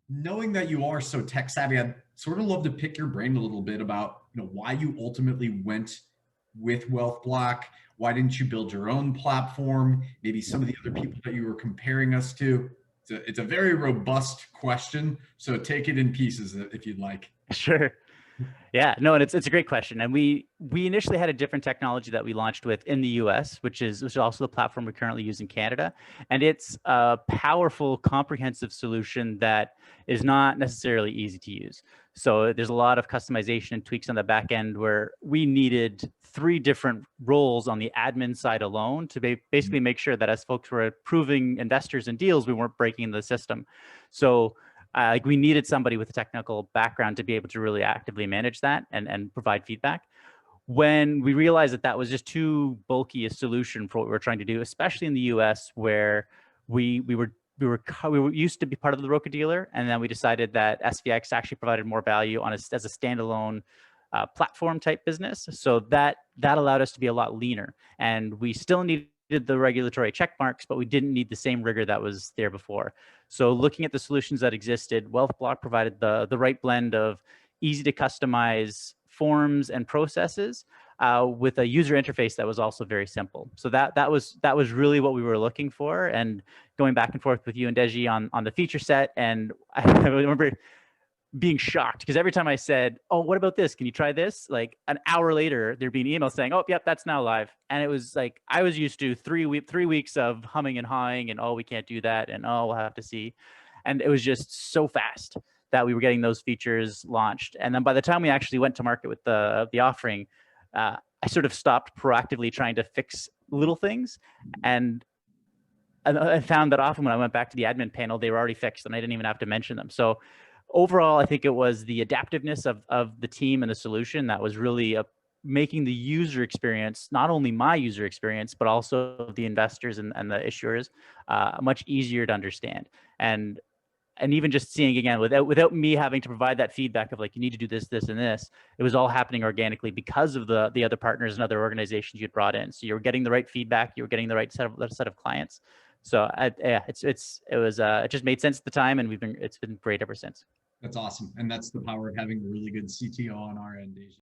Knowing that you are so tech savvy, I'd sort of love to pick your brain a little bit about, why you ultimately went with WealthBlock. Why didn't you build your own platform? Maybe some of the other people that you were comparing us to. It's a very robust question, so take it in pieces if you'd like. Sure. Yeah, no, and it's a great question. And we initially had a different technology that we launched with in the US, which is also the platform we currently use in Canada. And it's a powerful, comprehensive solution that is not necessarily easy to use. So there's a lot of customization and tweaks on the back end where we needed three different roles on the admin side alone to basically make sure that as folks were approving investors and deals, we weren't breaking the system. So like we needed somebody with a technical background to be able to really actively manage that and provide feedback. When we realized that that was just too bulky a solution for what we were trying to do, especially in the US, where we were used to be part of the broker dealer, and then we decided that SVX actually provided more value as a standalone platform type business. So that allowed us to be a lot leaner, and we still needed the regulatory check marks, but we didn't need the same rigor that was there before. So looking at the solutions that existed, WealthBlock provided the right blend of easy to customize forms and processes with a user interface that was also very simple. So that was really what we were looking for. And going back and forth with you and Deji on the feature set, and I remember being shocked because every time I said, "Oh, what about this? Can you try this?" Like an hour later, there'd be an email saying, "Oh, yep, that's now live." And it was like I was used to 3 weeks of humming and hawing, and oh, we can't do that, and oh, we'll have to see. And it was just so fast that we were getting those features launched. And then by the time we actually went to market with the offering, I sort of stopped proactively trying to fix little things, and I found that often when I went back to the admin panel, they were already fixed, and I didn't even have to mention them. So overall, I think it was the adaptiveness of the team and the solution that was really making the user experience, not only my user experience, but also the investors and the issuers, much easier to understand. And even just seeing again without me having to provide that feedback of like you need to do this, this, and this, it was all happening organically because of the other partners and other organizations you'd brought in. So you were getting the right feedback, you were getting the right set of clients. So yeah, it just made sense at the time, and it's been great ever since. That's awesome. And that's the power of having a really good CTO on our end, Deja.